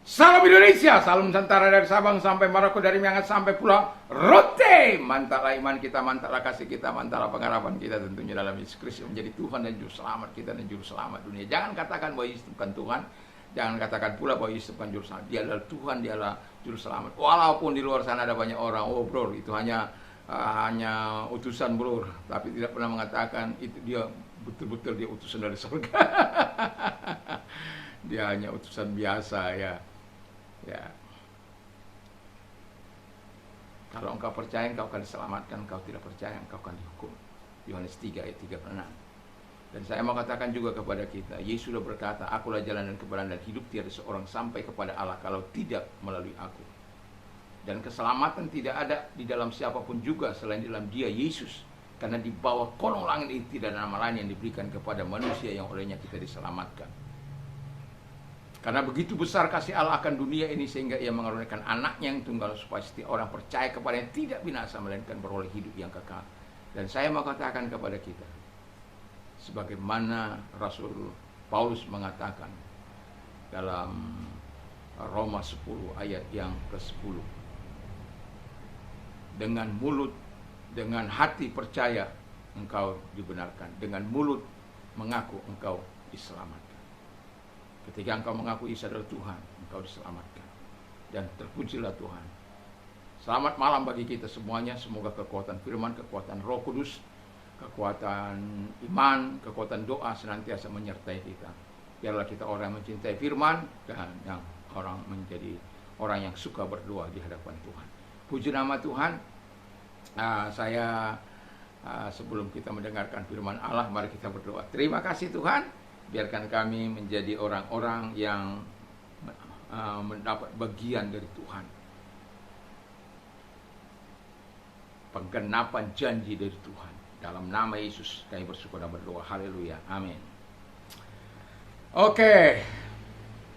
Salam Indonesia, salam Nusantara dari Sabang sampai Maroko, dari Miangas sampai Pulau Rote. Mantaplah iman kita, mantaplah kasih kita, mantaplah pengharapan kita tentunya dalam Yesus Kristus menjadi Tuhan dan Juru Selamat kita dan Juru Selamat dunia. Jangan katakan bahwa Yesus bukan Tuhan, jangan katakan pula bahwa Yesus bukan Juru Selamat. Dia adalah Tuhan, dia adalah Juru Selamat. Walaupun di luar sana ada banyak orang, oh bro, itu hanya utusan bro, tapi tidak pernah mengatakan itu dia betul-betul dia utusan dari surga. Dia hanya utusan biasa ya. Ya. Kalau engkau percaya engkau akan diselamatkan, engkau tidak percaya engkau akan dihukum. Yohanes 3 ayat 36. Dan saya mau katakan juga kepada kita, Yesus sudah berkata, akulah jalan dan kebenaran dan hidup, tiada seorang sampai kepada Allah kalau tidak melalui aku. Dan keselamatan tidak ada di dalam siapapun juga selain di dalam Dia Yesus. Karena di bawah kolong langit ini tidak ada nama lain yang diberikan kepada manusia yang olehnya kita diselamatkan. Karena begitu besar kasih Allah akan dunia ini sehingga Ia mengaruniakan anaknya yang tunggal supaya setiap orang percaya kepadanya tidak binasa melainkan beroleh hidup yang kekal. Dan saya mau katakan kepada kita, sebagaimana Rasul Paulus mengatakan dalam Roma 10 ayat yang ke-10, dengan mulut, dengan hati percaya engkau dibenarkan, dengan mulut mengaku engkau diselamatkan. Ketika engkau mengaku Yesus adalah Tuhan, engkau diselamatkan. Dan terpujilah Tuhan. Selamat malam bagi kita semuanya. Semoga kekuatan firman, kekuatan Roh Kudus, kekuatan iman, kekuatan doa senantiasa menyertai kita. Biarlah kita orang yang mencintai firman dan yang orang menjadi orang yang suka berdoa di hadapan Tuhan. Puji nama Tuhan. Sebelum kita mendengarkan firman Allah, mari kita berdoa. Terima kasih Tuhan. Biarkan kami menjadi orang-orang yang mendapat bagian dari Tuhan. Penggenapan janji dari Tuhan. Dalam nama Yesus kami bersyukur dan berdoa. Haleluya. Amin. Oke.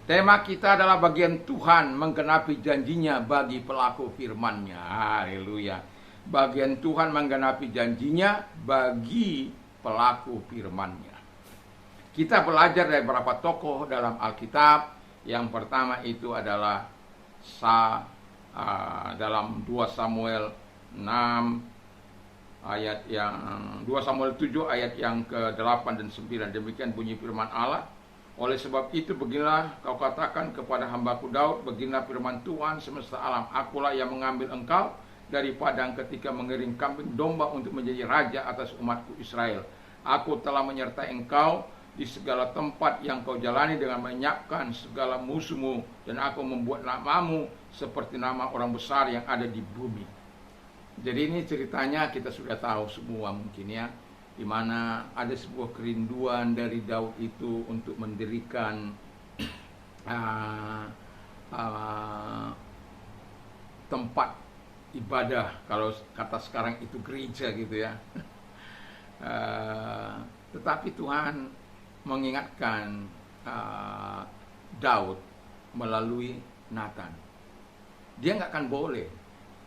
Tema kita adalah bagian Tuhan menggenapi janjinya bagi pelaku firman-Nya. Haleluya. Bagian Tuhan menggenapi janjinya bagi pelaku firman-Nya. Kita belajar dari beberapa tokoh dalam Alkitab. Yang pertama itu adalah dalam 2 Samuel 6 ayat yang 2 Samuel 7 ayat yang ke-8 dan 9. Demikian bunyi firman Allah. Oleh sebab itu beginilah kau katakan kepada hambaku Daud, beginilah firman Tuhan semesta alam, akulah yang mengambil engkau dari padang ketika mengiring kambing domba untuk menjadi raja atas umatku Israel. Aku telah menyertai engkau di segala tempat yang kau jalani dengan menyiapkan segala musuhmu, dan aku membuat namamu seperti nama orang besar yang ada di bumi. Jadi ini ceritanya kita sudah tahu semua mungkin ya, di mana ada sebuah kerinduan dari Daud itu untuk mendirikan tempat ibadah, kalau kata sekarang itu gereja gitu ya. Tetapi Tuhan mengingatkan Daud melalui Nathan. Dia nggak akan boleh.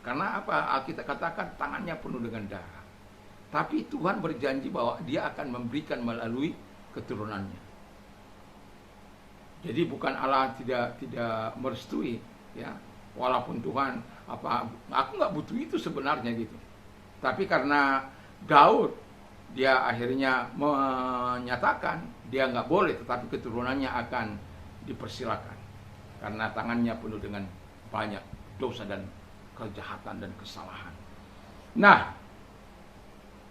Karena apa? Alkitab katakan tangannya penuh dengan darah. Tapi Tuhan berjanji bahwa dia akan memberikan melalui keturunannya. Jadi bukan Allah tidak merestui ya. Walaupun Tuhan aku nggak butuh itu sebenarnya gitu. Tapi karena Daud dia akhirnya menyatakan dia nggak boleh, tetapi keturunannya akan dipersilakan karena tangannya penuh dengan banyak dosa dan kejahatan dan kesalahan. Nah,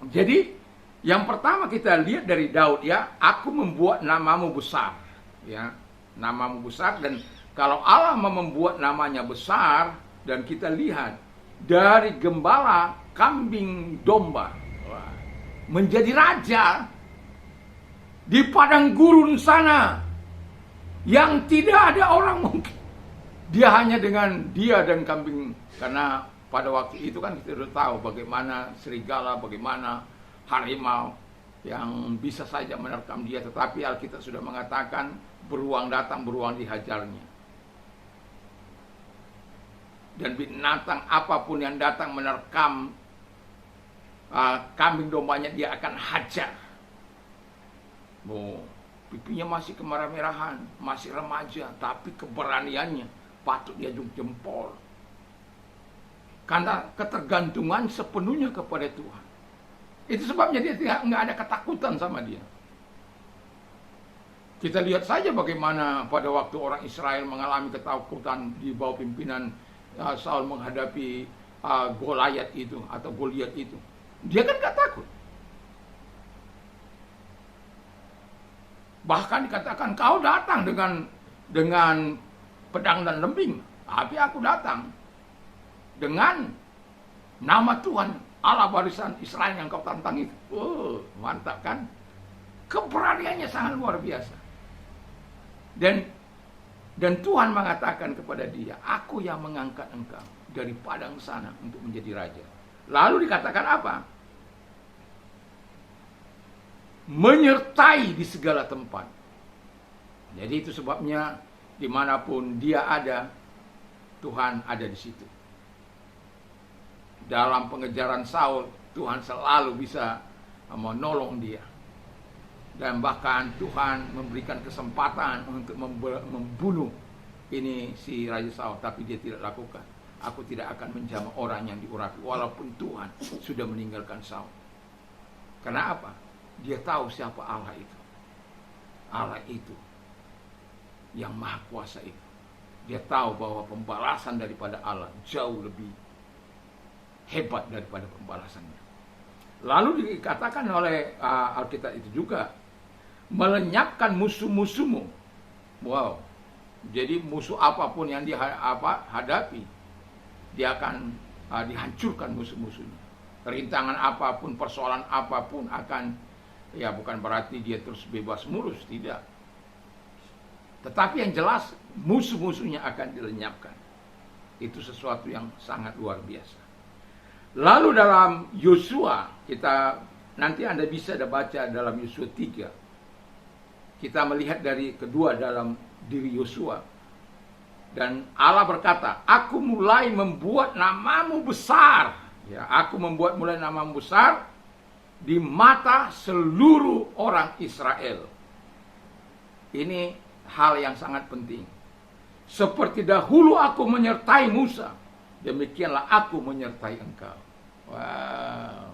jadi yang pertama kita lihat dari Daud ya, aku membuat namamu besar ya, namamu besar. Dan kalau Allah membuat namanya besar, dan kita lihat dari gembala kambing domba menjadi raja di padang gurun sana yang tidak ada orang mungkin. Dia hanya dengan dia dan kambing, karena pada waktu itu kan kita sudah tahu bagaimana serigala, bagaimana harimau yang bisa saja menerkam dia, tetapi Alkitab sudah mengatakan beruang datang, beruang dihajarnya. Dan binatang apapun yang datang menerkam kambing dombanya dia akan hajar. Pipinya masih kemerah-merahan, masih remaja, tapi keberaniannya patut diajung jempol. Karena ketergantungan sepenuhnya kepada Tuhan. Itu sebabnya dia nggak ada ketakutan sama dia. Kita lihat saja bagaimana pada waktu orang Israel mengalami ketakutan di bawah pimpinan Saul menghadapi Goliat itu atau Goliat itu. Dia kan nggak takut. Bahkan dikatakan kau datang dengan pedang dan lembing, tapi aku datang dengan nama Tuhan Allah barisan Israel yang kau tantang itu. Oh, mantap kan? Keberaniannya sangat luar biasa. Dan Tuhan mengatakan kepada dia, aku yang mengangkat engkau dari padang sana untuk menjadi raja. Lalu dikatakan apa? Menyertai di segala tempat. Jadi itu sebabnya dimanapun dia ada, Tuhan ada di situ. Dalam pengejaran Saul, Tuhan selalu bisa menolong dia. Dan bahkan Tuhan memberikan kesempatan untuk membunuh ini si Raja Saul, tapi dia tidak lakukan. Aku tidak akan menjamah orang yang diurapi, walaupun Tuhan sudah meninggalkan Saul. Karena apa? Dia tahu siapa Allah itu. Allah itu yang maha kuasa itu. Dia tahu bahwa pembalasan daripada Allah jauh lebih hebat daripada pembalasannya. Lalu dikatakan oleh Alkitab itu juga, melenyapkan musuh-musuhmu. Wow. Jadi musuh apapun yang dia hadapi, dia akan dihancurkan musuh-musuhnya. Rintangan apapun, persoalan apapun akan, ya bukan berarti dia terus bebas mulus, tidak. Tetapi yang jelas musuh-musuhnya akan dilenyapkan. Itu sesuatu yang sangat luar biasa. Lalu dalam Yosua, kita nanti Anda bisa baca dalam Yosua 3. Kita melihat dari kedua dalam diri Yosua. Dan Allah berkata, aku mulai membuat namamu besar. Ya, aku membuat mulai namamu besar di mata seluruh orang Israel. Ini hal yang sangat penting. Seperti dahulu aku menyertai Musa, demikianlah aku menyertai engkau. Wow.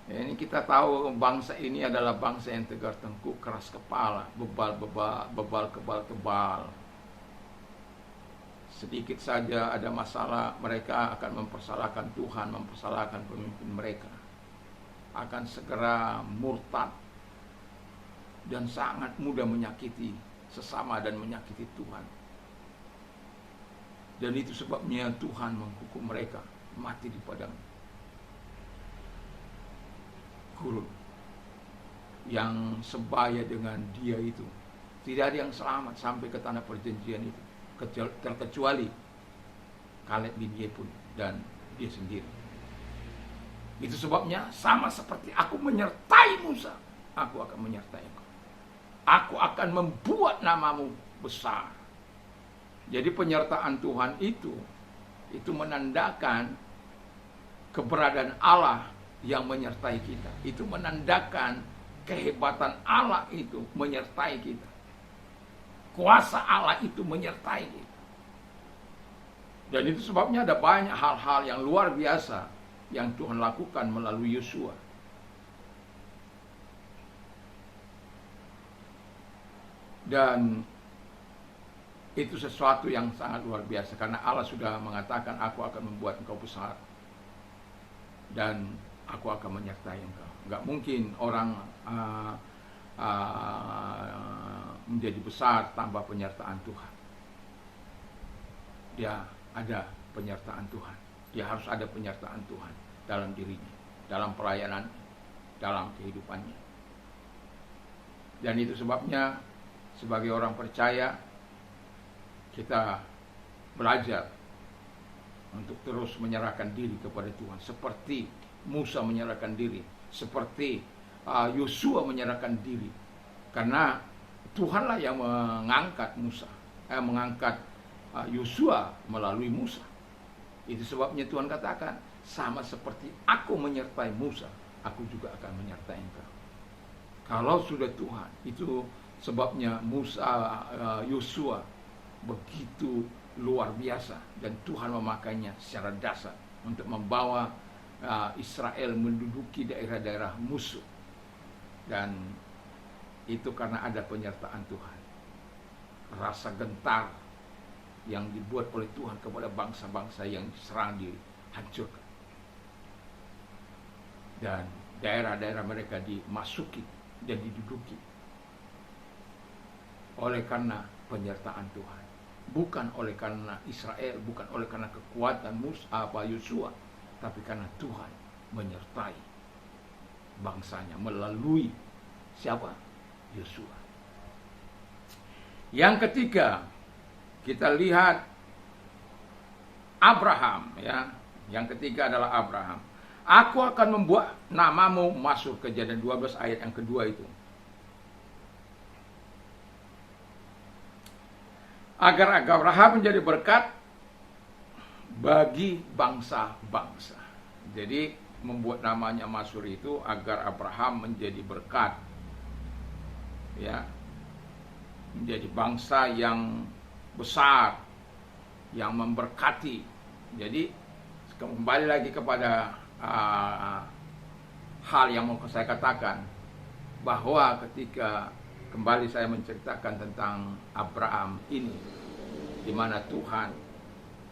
Ini kita tahu bangsa ini adalah bangsa yang tegar tengkuk, keras kepala, bebal kebal. Sedikit saja ada masalah, mereka akan mempersalahkan Tuhan, mempersalahkan pemimpin mereka. Akan segera murtad dan sangat mudah menyakiti sesama dan menyakiti Tuhan. Dan itu sebabnya Tuhan menghukum mereka mati di padang gurun. Yang sebaya dengan dia itu, tidak ada yang selamat sampai ke tanah perjanjian itu, terkecuali Kaleb bin Yefune dan dia sendiri. Itu sebabnya sama seperti aku menyertai Musa, aku akan menyertai engkau. Aku akan membuat namamu besar. Jadi penyertaan Tuhan itu menandakan keberadaan Allah yang menyertai kita. Itu menandakan kehebatan Allah itu menyertai kita. Kuasa Allah itu menyertai kita. Dan itu sebabnya ada banyak hal-hal yang luar biasa yang Tuhan lakukan melalui Yosua. Dan itu sesuatu yang sangat luar biasa, karena Allah sudah mengatakan, aku akan membuat engkau besar dan aku akan menyertai engkau. Enggak mungkin orang menjadi besar tanpa penyertaan Tuhan. Dia ada penyertaan Tuhan. Dia harus ada penyertaan Tuhan dalam dirinya, dalam pelayanan, dalam kehidupannya. Dan itu sebabnya sebagai orang percaya kita belajar untuk terus menyerahkan diri kepada Tuhan, seperti Musa menyerahkan diri, seperti Yosua menyerahkan diri, karena Tuhanlah yang mengangkat Yosua melalui Musa. Itu sebabnya Tuhan katakan, sama seperti aku menyertai Musa, aku juga akan menyertai engkau. Kalau sudah Tuhan, itu sebabnya Yosua begitu luar biasa, dan Tuhan memakainya secara dasar untuk membawa Israel menduduki daerah-daerah musuh. Dan itu karena ada penyertaan Tuhan. Rasa gentar yang dibuat oleh Tuhan kepada bangsa-bangsa yang diserang, dihancurkan, dan daerah-daerah mereka dimasuki dan diduduki oleh karena penyertaan Tuhan. Bukan oleh karena Israel, bukan oleh karena kekuatan Yosua, tapi karena Tuhan menyertai bangsanya melalui siapa? Yosua. Yang ketiga, kita lihat Abraham, ya. Yang ketiga adalah Abraham. Aku akan membuat namamu masuk, Kejadian 12 ayat yang kedua itu. Agar Abraham menjadi berkat bagi bangsa-bangsa. Jadi membuat namanya Masur itu agar Abraham menjadi berkat, ya, menjadi bangsa yang besar, yang memberkati. Jadi kembali lagi kepada hal yang mau saya katakan, bahwa ketika kembali saya menceritakan tentang Abraham ini, di mana Tuhan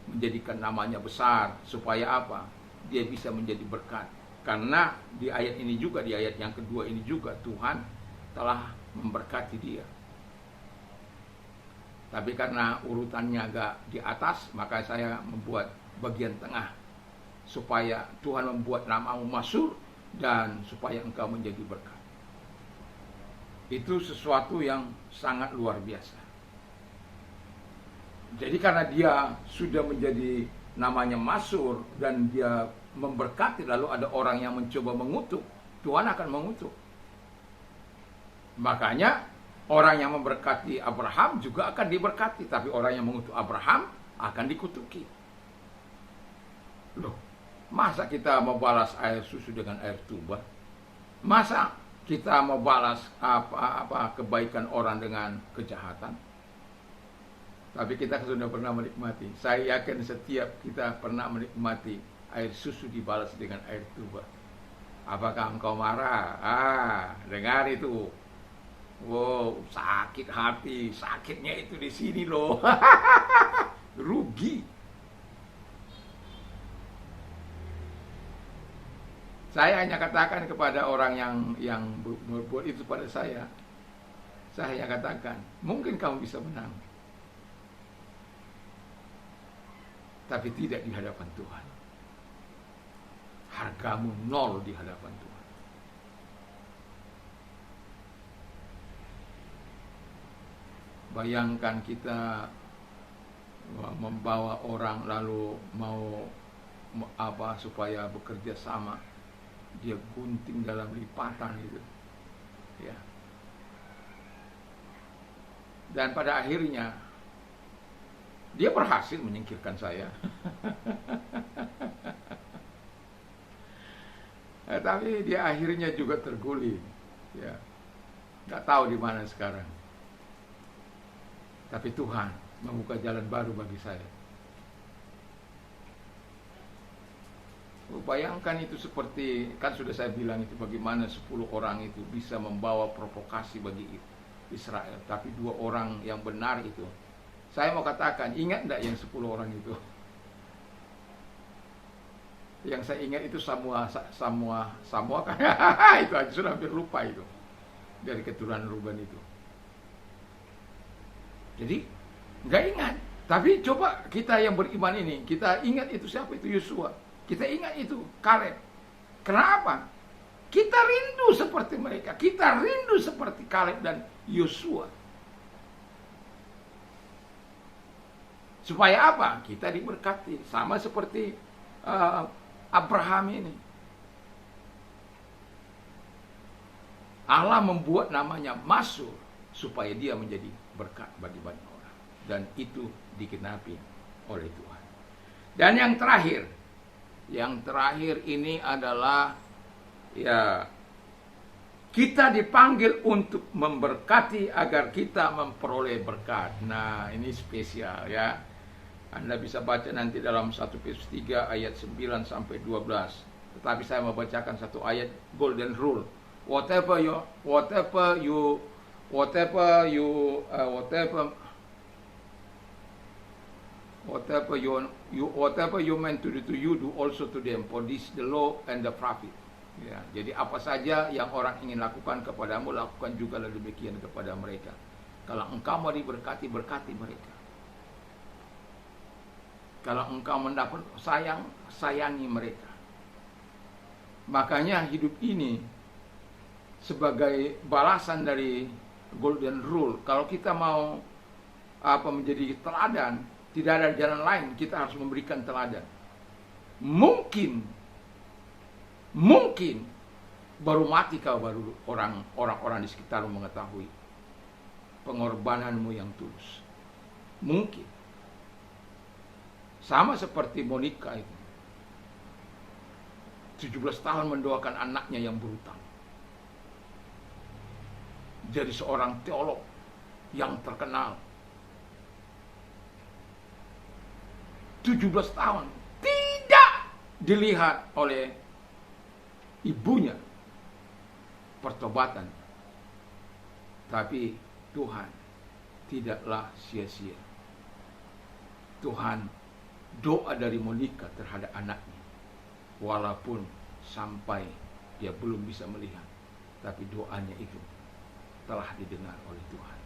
menjadikan namanya besar, supaya apa? Dia bisa menjadi berkat. Karena di ayat ini juga, di ayat yang kedua ini juga, Tuhan telah memberkati dia. Tapi karena urutannya agak di atas, maka saya membuat bagian tengah, supaya Tuhan membuat namamu Masur, dan supaya engkau menjadi berkat. Itu sesuatu yang sangat luar biasa. Jadi karena dia sudah menjadi namanya Masur, dan dia memberkati, lalu ada orang yang mencoba mengutuk, Tuhan akan mengutuk. Makanya orang yang memberkati Abraham juga akan diberkati, tapi orang yang mengutuk Abraham akan dikutuki. Loh, masa kita mau balas air susu dengan air tuba? Masa kita mau balas kebaikan orang dengan kejahatan? Tapi kita sudah pernah menikmati. Saya yakin setiap kita pernah menikmati air susu dibalas dengan air tuba. Apakah engkau marah? Dengar itu. Wow, sakit hati. Sakitnya itu di sini loh. Rugi. Saya hanya katakan kepada orang yang berbuat itu pada saya katakan, mungkin kamu bisa menang, tapi tidak di hadapan Tuhan. Hargamu nol di hadapan Tuhan. Bayangkan kita membawa orang lalu mau supaya bekerja sama, dia gunting dalam lipatan gitu, ya. Dan pada akhirnya dia berhasil menyingkirkan saya. Tapi dia akhirnya juga terguling, ya. Nggak tahu di mana sekarang. Tapi Tuhan membuka jalan baru bagi saya. Bayangkan itu seperti, kan sudah saya bilang itu, bagaimana 10 orang itu bisa membawa provokasi bagi Israel. Tapi 2 orang yang benar itu, saya mau katakan, ingat enggak yang 10 orang itu? Yang saya ingat itu Samua kan? Itu aja sudah hampir lupa itu. Dari keturunan Ruben itu. Jadi, enggak ingat. Tapi coba kita yang beriman ini, kita ingat itu siapa? Itu Yosua. Kita ingat itu Kaleb. Kenapa? Kita rindu seperti mereka. Kita rindu seperti Kaleb dan Yosua. Supaya apa? Kita diberkati. Sama seperti Abraham ini. Allah membuat namanya Masur supaya dia menjadi berkat bagi banyak orang. Dan itu digenapi oleh Tuhan. Dan yang terakhir ini adalah, ya, Kita dipanggil untuk memberkati agar kita memperoleh berkat. Nah, ini spesial ya. Anda bisa baca nanti dalam 1 Petrus 3 ayat 9 sampai 12. Tetapi saya mau bacakan satu ayat golden rule. Whatever you meant to do to you, do also to them. For this the law and the prophet. Ya, jadi apa saja yang orang ingin lakukan kepadamu, lakukan juga demikian kepada mereka. Kalau engkau mau diberkati, berkati mereka. Kalau engkau mendapat sayang, sayangi mereka. Makanya hidup ini sebagai balasan dari golden rule. Kalau kita mau menjadi teladan, tidak ada jalan lain, kita harus memberikan teladan. Mungkin baru mati kau, baru orang-orang di sekitarmu mengetahui pengorbananmu yang tulus. Mungkin sama seperti Monica itu, 17 tahun mendoakan anaknya yang berutang, jadi seorang teolog yang terkenal. 17 tahun tidak dilihat oleh ibunya pertobatan, tapi Tuhan tidaklah sia-sia. Tuhan doa dari Monica terhadap anaknya, walaupun sampai dia belum bisa melihat, tapi doanya itu telah didengar oleh Tuhan.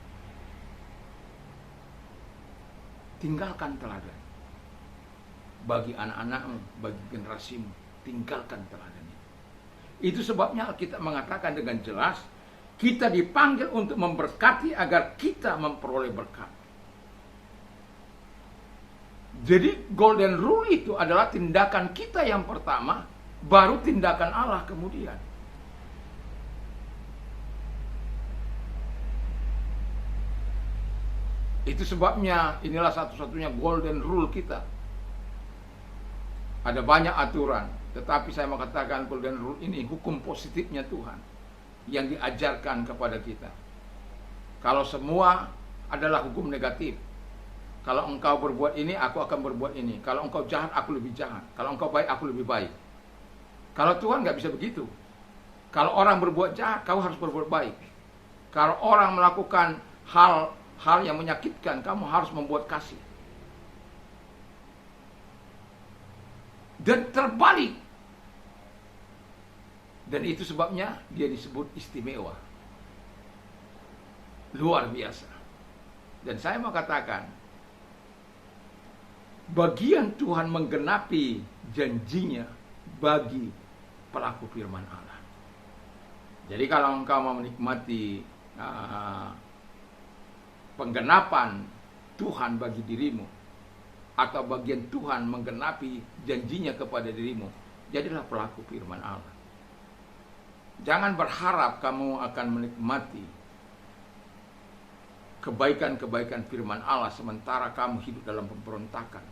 Tinggalkan teladan bagi anak-anakmu, bagi generasimu. Tinggalkan teladan. Itu sebabnya Alkitab mengatakan dengan jelas, kita dipanggil untuk memberkati agar kita memperoleh berkat. Jadi golden rule itu adalah tindakan kita yang pertama, baru tindakan Allah kemudian. Itu sebabnya inilah satu-satunya golden rule kita. Ada banyak aturan, tetapi saya mau katakan golden rule ini hukum positifnya Tuhan yang diajarkan kepada kita. Kalau semua adalah hukum negatif. Kalau engkau berbuat ini, aku akan berbuat ini. Kalau engkau jahat, aku lebih jahat. Kalau engkau baik, aku lebih baik. Kalau Tuhan nggak bisa begitu. Kalau orang berbuat jahat, kau harus berbuat baik. Kalau orang melakukan hal yang menyakitkan, kamu harus membuat kasih. Dan terbalik. Dan itu sebabnya dia disebut istimewa. Luar biasa. Dan saya mau katakan, bagian Tuhan menggenapi janjinya bagi pelaku firman Allah. Jadi kalau engkau mau menikmati penggenapan Tuhan bagi dirimu, atau bagian Tuhan menggenapi janjinya kepada dirimu, jadilah pelaku firman Allah. Jangan berharap kamu akan menikmati kebaikan-kebaikan firman Allah sementara kamu hidup dalam pemberontakan,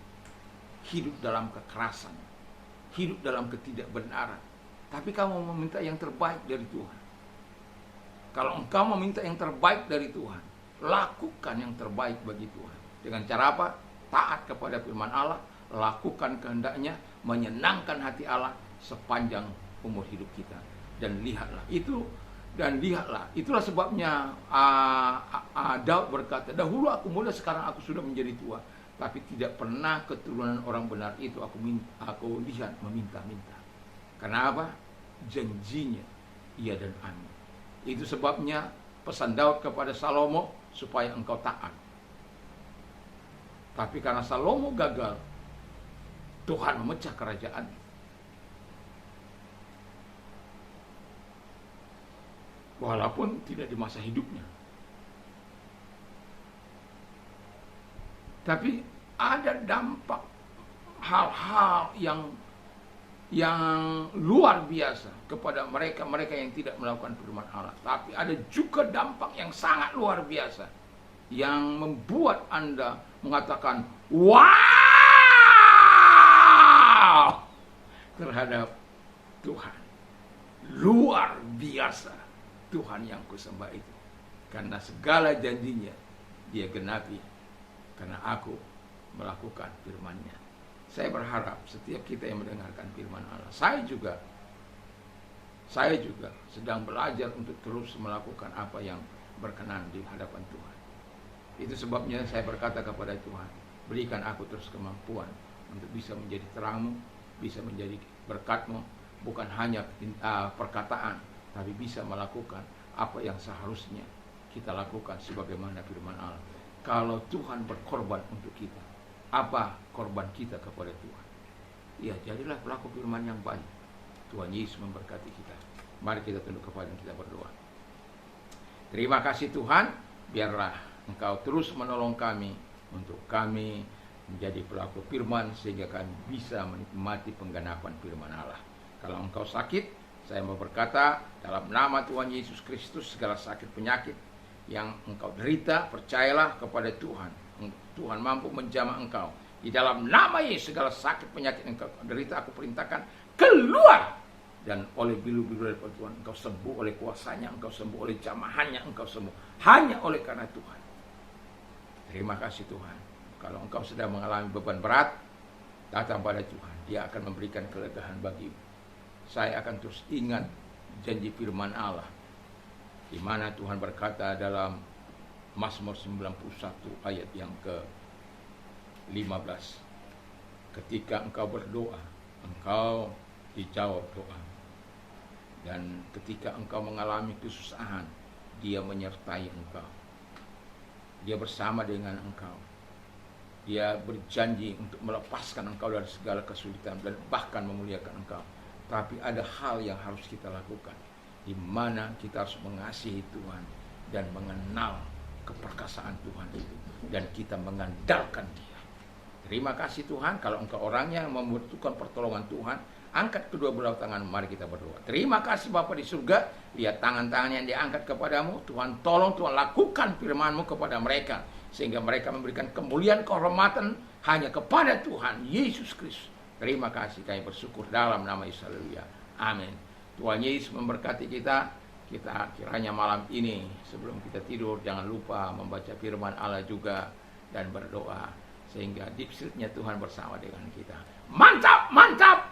hidup dalam kekerasan, hidup dalam ketidakbenaran. Tapi kamu meminta yang terbaik dari Tuhan. Kalau engkau meminta yang terbaik dari Tuhan, lakukan yang terbaik bagi Tuhan. Dengan cara apa? Taat kepada firman Allah, lakukan kehendaknya, menyenangkan hati Allah sepanjang umur hidup kita. Dan lihatlah itu, itulah sebabnya Daud berkata, dahulu aku muda, sekarang aku sudah menjadi tua, tapi tidak pernah keturunan orang benar itu aku lihat meminta-minta. Karena apa? Janjinya iya dan amin. Itu sebabnya pesan Daud kepada Salomo, supaya engkau taat. Tapi karena Salomo gagal, Tuhan memecah kerajaan. Walaupun tidak di masa hidupnya. Tapi ada dampak hal-hal yang luar biasa kepada mereka yang tidak melakukan firman Allah. Tapi ada juga dampak yang sangat luar biasa yang membuat Anda mengatakan wow terhadap Tuhan. Luar biasa Tuhan yang kusembah itu. Karena segala janjinya dia genapi, karena aku melakukan firman-Nya. Saya berharap setiap kita yang mendengarkan firman Allah, saya juga sedang belajar untuk terus melakukan apa yang berkenan di hadapan Tuhan. Itu sebabnya saya berkata kepada Tuhan, berikan aku terus kemampuan untuk bisa menjadi terang-Mu, bisa menjadi berkat-Mu, bukan hanya perkataan, tapi bisa melakukan apa yang seharusnya kita lakukan sebagaimana firman Allah. Kalau Tuhan berkorban untuk kita, apa korban kita kepada Tuhan? Ya, jadilah pelaku firman yang baik. Tuhan Yesus memberkati kita. Mari kita tunduk kepala dan kita berdoa. Terima kasih Tuhan, biarlah Engkau terus menolong kami untuk kami menjadi pelaku firman sehingga kami bisa menikmati penggenapan firman Allah. Kalau engkau sakit, saya mau berkata dalam nama Tuhan Yesus Kristus, segala sakit penyakit yang engkau derita, percayalah kepada Tuhan. Tuhan mampu menjamah engkau. Di dalam nama Yesus, segala sakit penyakit yang engkau derita, aku perintahkan keluar. Dan oleh bilu-bilu dari Tuhan, engkau sembuh oleh kuasanya, engkau sembuh oleh jamahannya, engkau sembuh hanya oleh karena Tuhan. Terima kasih Tuhan. Kalau engkau sedang mengalami beban berat, datang pada Tuhan. Dia akan memberikan kelegaan bagimu. Saya akan terus ingat janji firman Allah, di mana Tuhan berkata dalam Mazmur 91 ayat yang ke-15, ketika engkau berdoa, engkau dijawab doa. Dan ketika engkau mengalami kesusahan, Dia menyertai engkau. Dia bersama dengan engkau. Dia berjanji untuk melepaskan engkau dari segala kesulitan dan bahkan memuliakan engkau. Tapi ada hal yang harus kita lakukan, di mana kita harus mengasihi Tuhan dan mengenal keperkasaan Tuhan itu, dan kita mengandalkan Dia. Terima kasih Tuhan. Kalau engkau orangnya yang membutuhkan pertolongan Tuhan, angkat kedua belah tangan, mari kita berdoa. Terima kasih Bapa di surga, lihat tangan-tangan yang diangkat kepadamu. Tuhan tolong, Tuhan lakukan firman-Mu kepada mereka, sehingga mereka memberikan kemuliaan kehormatan hanya kepada Tuhan Yesus Kristus. Terima kasih, kami bersyukur dalam nama Yesus. Haleluya. Amin. Tuhan Yesus memberkati kita. Kita kiranya malam ini sebelum kita tidur jangan lupa membaca firman Allah juga dan berdoa, sehingga dipsilnya Tuhan bersama dengan kita. Mantap, mantap.